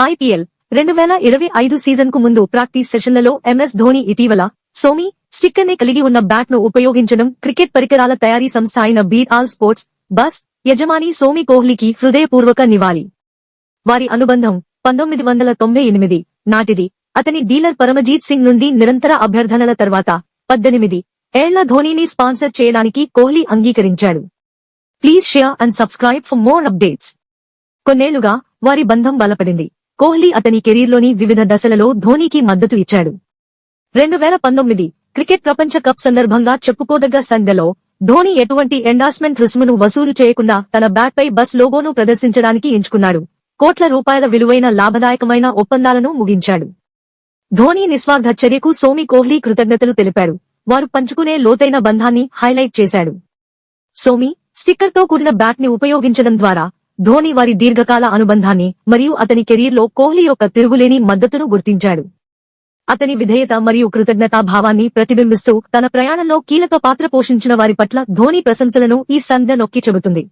IPL 2025 season కు ముందు practice సెషన్లలో ఎంఎస్ ధోని ఇటీవల సోమి స్టిక్కర్ ని కలిగి ఉన్న బ్యాట్ ను ఉపయోగించడం క్రికెట్ పరికరాల తయారీ సంస్థ అయిన బీట్ ఆల్ స్పోర్ట్స్ బస్ యజమాని సోమి కోహ్లీకి హృదయపూర్వక నివాళి. వారి అనుబంధం 1998 నాటిది. అతని డీలర్ పరమజీత్ సింగ్ నుండి నిరంతర అభ్యర్థనల తర్వాత 18 ఏళ్ల ధోనీని స్పాన్సర్ చేయడానికి కోహ్లీ అంగీకరించాడు. Please share and subscribe for more updates. కొన్నేళ్లుగా వారి బంధం బలపడింది. కోహ్లీ అతని కెరీర్లోని వివిధ దశలలో ధోనీకి మద్దతు ఇచ్చాడు. 2019 క్రికెట్ ప్రపంచ కప్ సందర్భంగా చెప్పుకోదగ్గ సంఖ్యలో ధోనీ ఎటువంటి ఎండార్స్మెంట్ రుసుమును వసూలు చేయకుండా తన బ్యాట్పై బస్ లోగోను ప్రదర్శించడానికి ఎంచుకున్నాడు. కోట్ల రూపాయల విలువైన లాభదాయకమైన ఒప్పందాలను ముగించాడు. ధోనీ నిస్వార్థ చర్యకు సోమి కోహ్లీ కృతజ్ఞతలు తెలిపాడు. వారు పంచుకునే లోతైన బంధాన్ని హైలైట్ చేశాడు. సోమి స్టిక్కర్తో కూడిన బ్యాట్ ని ఉపయోగించడం ద్వారా ధోనీ వారి దీర్ఘకాల అనుబంధాన్ని మరియు అతని కెరీర్లో కోహ్లీ యొక్క తిరుగులేని మద్దతును గుర్తించాడు. అతని విధేయత మరియు కృతజ్ఞతా భావాన్ని ప్రతిబింబిస్తూ తన ప్రయాణంలో కీలక పాత్ర పోషించిన వారి పట్ల ధోనీ ప్రశంసలను ఈ సంజ్ఞ నొక్కి చెబుతుంది.